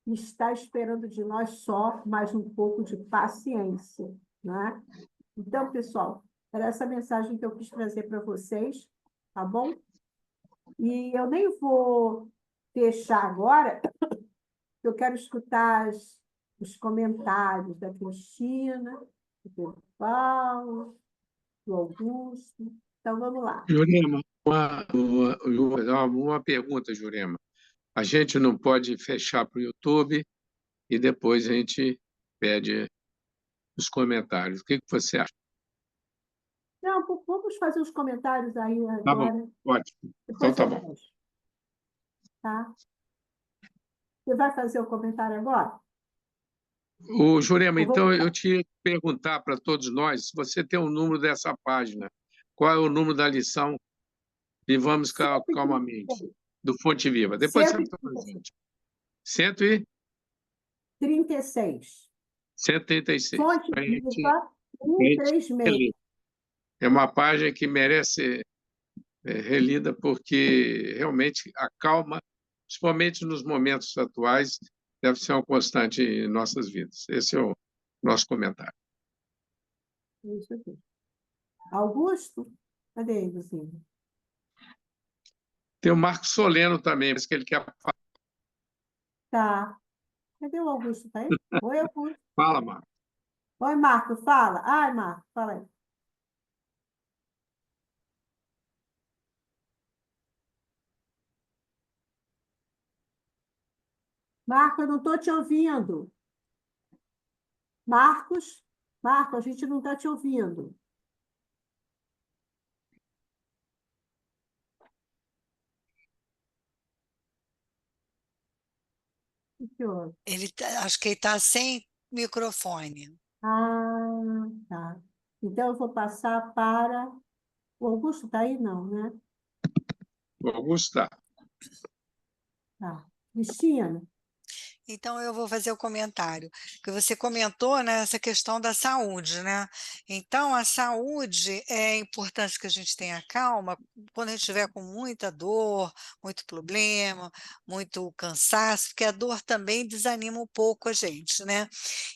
está esperando de nós só mais um pouco de paciência, né? Então, pessoal, era essa mensagem que eu quis trazer para vocês, tá bom? E eu nem vou fechar agora, eu quero escutar os comentários da Cristina, do Pedro Paulo, do Augusto. Então, vamos lá. Jurema, uma pergunta, Jurema. A gente não pode fechar para o YouTube e depois a gente pede os comentários. O que você acha? Não, vamos vamos fazer os comentários aí Tá bom, agora. ótimo. Depois Então tá eu bom. fecho, tá? Você vai fazer o comentário agora? Ô, Jurema, Eu vou então eu te ia perguntar para todos nós, se você tem o número dessa página, qual é o número da lição e vamos calmamente, do Fonte Viva. Depois você fala para a gente. 136. 136. Fonte Pra gente Viva 136. reler. É uma página que merece ser relida porque realmente acalma, principalmente nos momentos atuais, deve ser uma constante em nossas vidas. Esse é o nosso comentário. Isso aqui. Augusto? Cadê ele, assim? Tem o Marco Soleno também, mas que ele quer falar. Tá. Cadê o Augusto? Tá aí? Oi, Augusto. Fala, Marco. Oi, Marco, fala. Ai, Marco, fala aí. Marco, eu não estou te ouvindo. Marcos? Marco, a gente não está te ouvindo. O que houve? Acho que ele está sem microfone. Ah, tá. Então, eu vou passar para... O Augusto está aí? Não, né? O Augusto está. Tá. Cristina? Então, eu vou fazer o comentário, que você comentou, né, essa questão da saúde, né? Então, a saúde é importante que a gente tenha calma quando a gente estiver com muita dor, muito problema, muito cansaço, porque a dor também desanima um pouco a gente, né?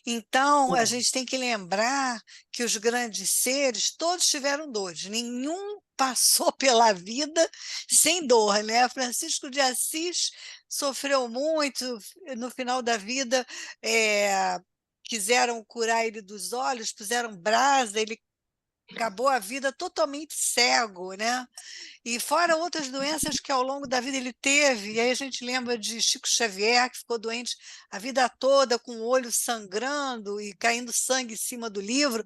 Então, a gente tem que lembrar que os grandes seres, todos tiveram dores, nenhum passou pela vida sem dor, né? Francisco de Assis sofreu muito, no final da vida quiseram curar ele dos olhos, puseram brasa, ele acabou a vida totalmente cego, né? E fora outras doenças que ao longo da vida ele teve, e aí a gente lembra de Chico Xavier, que ficou doente a vida toda, com o olho sangrando e caindo sangue em cima do livro,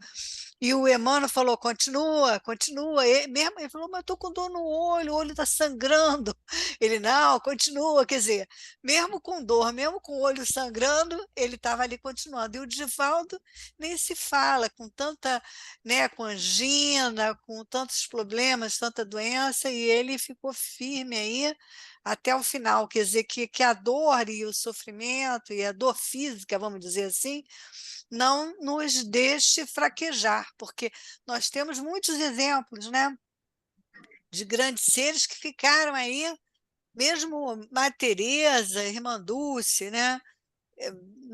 e o Emmanuel falou, continua, continua. Ele falou, mas eu estou com dor no olho, o olho está sangrando. Ele, não, continua. Quer dizer, mesmo com dor, mesmo com o olho sangrando, ele estava ali continuando. E o Divaldo nem se fala, com tanta, né, com angina, com tantos problemas, tanta doença, e ele ficou firme aí até o final. Quer dizer, que a dor e o sofrimento, e a dor física, vamos dizer assim, não nos deixe fraquejar, porque nós temos muitos exemplos, né, de grandes seres que ficaram aí, mesmo Madre Teresa, Irmã Dulce, né,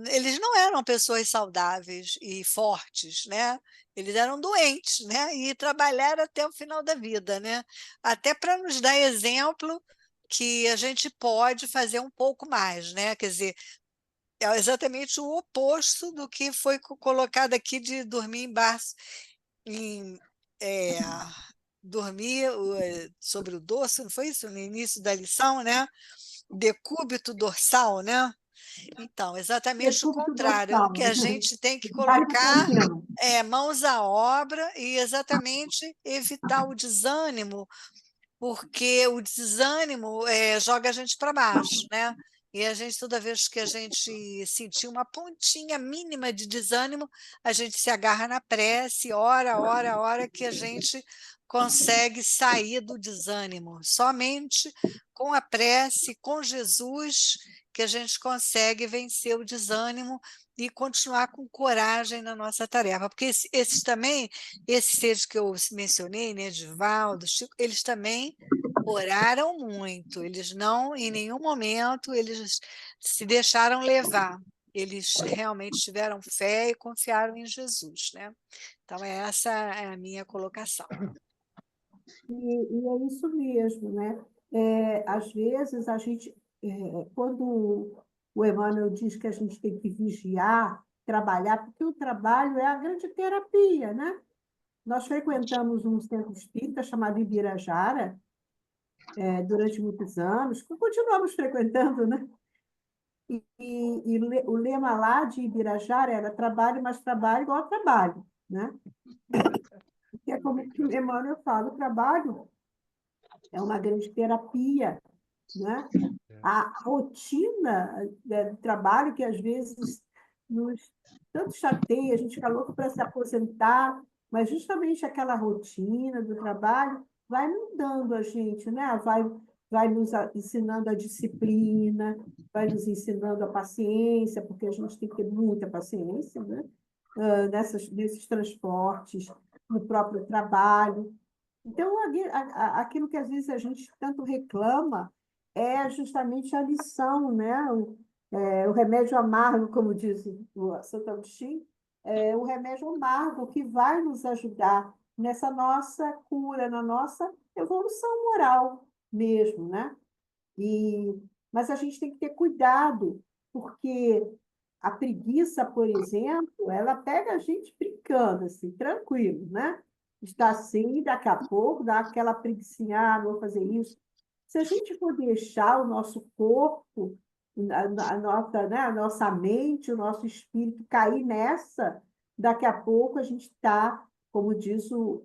eles não eram pessoas saudáveis e fortes, né? Eles eram doentes, né? E trabalharam até o final da vida, né? Até para nos dar exemplo que a gente pode fazer um pouco mais, né? Quer dizer, é exatamente o oposto do que foi colocado aqui de dormir em é, dormir sobre o dorso, não foi isso? No início da lição, né? Decúbito dorsal, né? Então, exatamente o Decúbito contrário, que dorsal. a gente tem que Vai do colocar contínua. mãos à obra e exatamente evitar o desânimo, porque o desânimo joga a gente para baixo, né? E a gente, toda vez que a gente sentir uma pontinha mínima de desânimo, a gente se agarra na prece, ora, ora, ora, que a gente consegue sair do desânimo. Somente com a prece, com Jesus, que a gente consegue vencer o desânimo e continuar com coragem na nossa tarefa. Porque esses também, esses seres que eu mencionei, né, Divaldo, Chico, eles também oraram muito, eles não, em nenhum momento, eles se deixaram levar, eles realmente tiveram fé e confiaram em Jesus, né? Então, essa é a minha colocação. E é isso mesmo, né? Às vezes, quando o Emmanuel diz que a gente tem que vigiar, trabalhar, porque o trabalho é a grande terapia, né? Nós frequentamos um centro espírita chamado Ibirajara, durante muitos anos, continuamos frequentando, né? O lema lá de Ibirajara era trabalho, mas trabalho igual a trabalho, né? que é como o Emmanuel fala, o trabalho é uma grande terapia, né? A rotina do trabalho, que às vezes nos tanto chateia, a gente fica louco para se aposentar, mas justamente aquela rotina do trabalho vai mudando a gente, né? Vai nos ensinando a disciplina, vai nos ensinando a paciência, porque a gente tem que ter muita paciência, né? Nesses transportes, no próprio trabalho. Então, aquilo que às vezes a gente tanto reclama é justamente a lição, né? O remédio amargo, como diz o Santo Agostinho, é o remédio amargo que vai nos ajudar nessa nossa cura, na nossa evolução moral mesmo, né? E, mas a gente tem que ter cuidado, porque a preguiça, por exemplo, ela pega a gente brincando, assim, tranquilo, né? Está assim, daqui a pouco dá aquela preguicinha, vou fazer isso. Se a gente for deixar o nosso corpo, a nossa, né, a nossa mente, o nosso espírito cair nessa, daqui a pouco a gente está, como diz o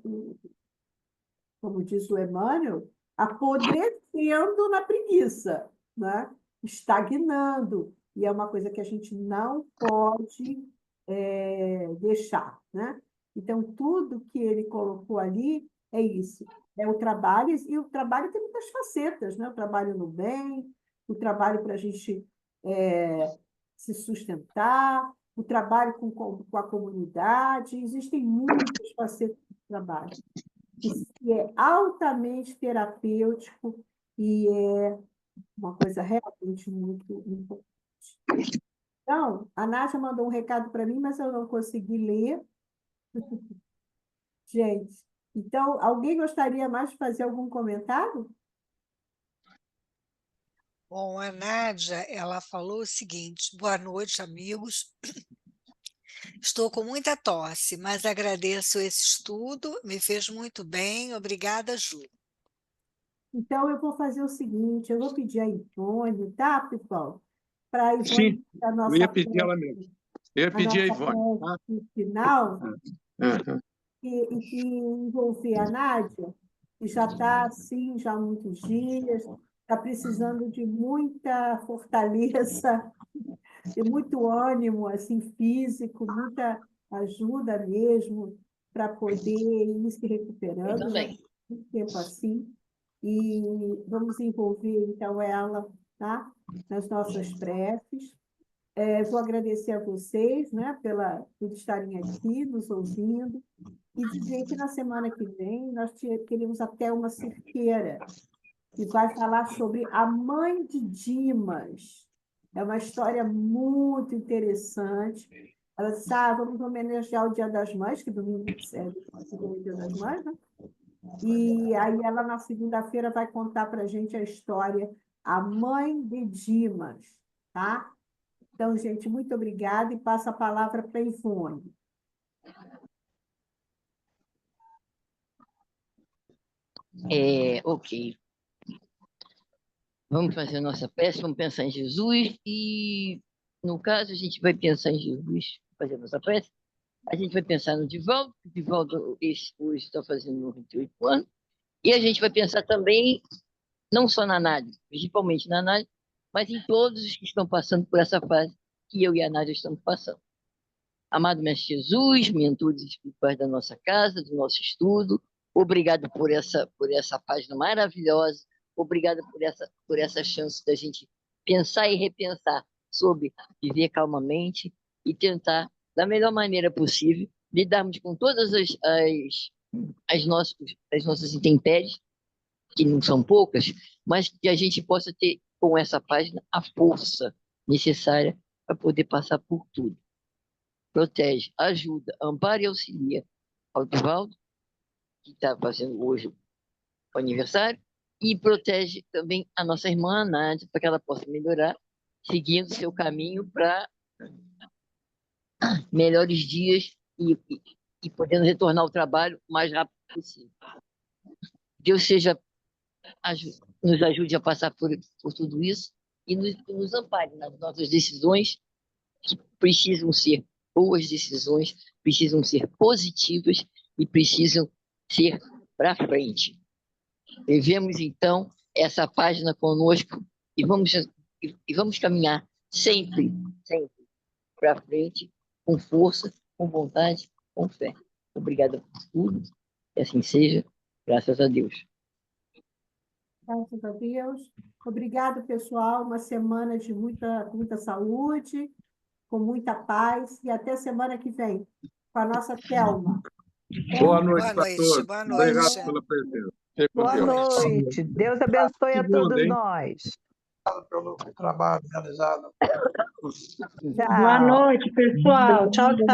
Emmanuel, apodrecendo na preguiça, né? Estagnando. E é uma coisa que a gente não pode deixar, né? Então, tudo que ele colocou ali é isso. É o trabalho, e o trabalho tem muitas facetas, né? O trabalho no bem, o trabalho para a gente se sustentar, o trabalho com a comunidade, existem muitas facetas do trabalho que é altamente terapêutico e é uma coisa realmente muito importante. Então, a Nádia mandou um recado para mim, mas eu não consegui ler. Gente, então, alguém gostaria mais de fazer algum comentário? Bom, a Nádia, ela falou o seguinte: boa noite, amigos. Estou com muita tosse, mas agradeço esse estudo, me fez muito bem. Obrigada, Ju. Então, eu vou fazer o seguinte, eu vou pedir a Ivone, tá, pessoal? Para a Ivone Sim, a eu ia pedir ela mesmo. Eu ia a pedir a nossa Ivone. Tá? prece final, Aham. e envolver a Nádia, que já está assim já há muitos dias, está precisando de muita fortaleza, de muito ânimo assim, físico, muita ajuda mesmo para poder ir se Eu recuperando, já tem também. muito tempo assim. E vamos envolver, então, ela, tá? Nas nossas preces. Vou agradecer a vocês, né, por estarem aqui nos ouvindo e dizer que na semana que vem nós teremos até uma Cerqueira, que vai falar sobre a mãe de Dimas. É uma história muito interessante. Ela disse, vamos homenagear o Dia das Mães, que domingo é o Dia das Mães, né? E aí ela, na segunda-feira, vai contar para a gente a história A Mãe de Dimas, tá? Então, gente, muito obrigada e passo a palavra para a Ivone. Ok. Vamos fazer a nossa prece, vamos pensar em Jesus e, no caso, a gente vai pensar em Jesus, fazer a nossa prece. A gente vai pensar no Divaldo, que o Divaldo hoje está fazendo 98 anos, e a gente vai pensar também, não só na Nádia, principalmente na Nádia, mas em todos os que estão passando por essa fase que eu e a Nádia estamos passando. Amado Mestre Jesus, mentores espirituais da nossa casa, do nosso estudo, obrigado por essa página maravilhosa, obrigado por essa chance da gente pensar e repensar sobre viver calmamente e tentar, da melhor maneira possível, lidarmos com todas as nossas intempéries, que não são poucas, mas que a gente possa ter, com essa página, a força necessária para poder passar por tudo. Protege, ajuda, ampara e auxilia ao Divaldo, que está fazendo hoje o aniversário, e protege também a nossa irmã Nádia, para que ela possa melhorar, seguindo seu caminho para melhores dias e podendo retornar ao trabalho o mais rápido possível. Deus nos ajude a passar por tudo isso e nos ampare nas nossas decisões, que precisam ser boas decisões, precisam ser positivas e precisam ser para frente. Levemos, então, essa página conosco e vamos caminhar sempre, sempre para frente, com força, com vontade, com fé. Obrigada por tudo, que assim seja, graças a Deus. Graças a Deus. Obrigado, pessoal. Uma semana de muita saúde, com muita paz. E até semana que vem, com a nossa Thelma. Boa noite Boa para noite, todos. boa Obrigado noite. pela presença. Fique com Boa Deus. noite. Deus abençoe a Segunda, todos hein? nós. Pelo trabalho realizado. Boa Tchau. noite, pessoal. Tchau, tchau.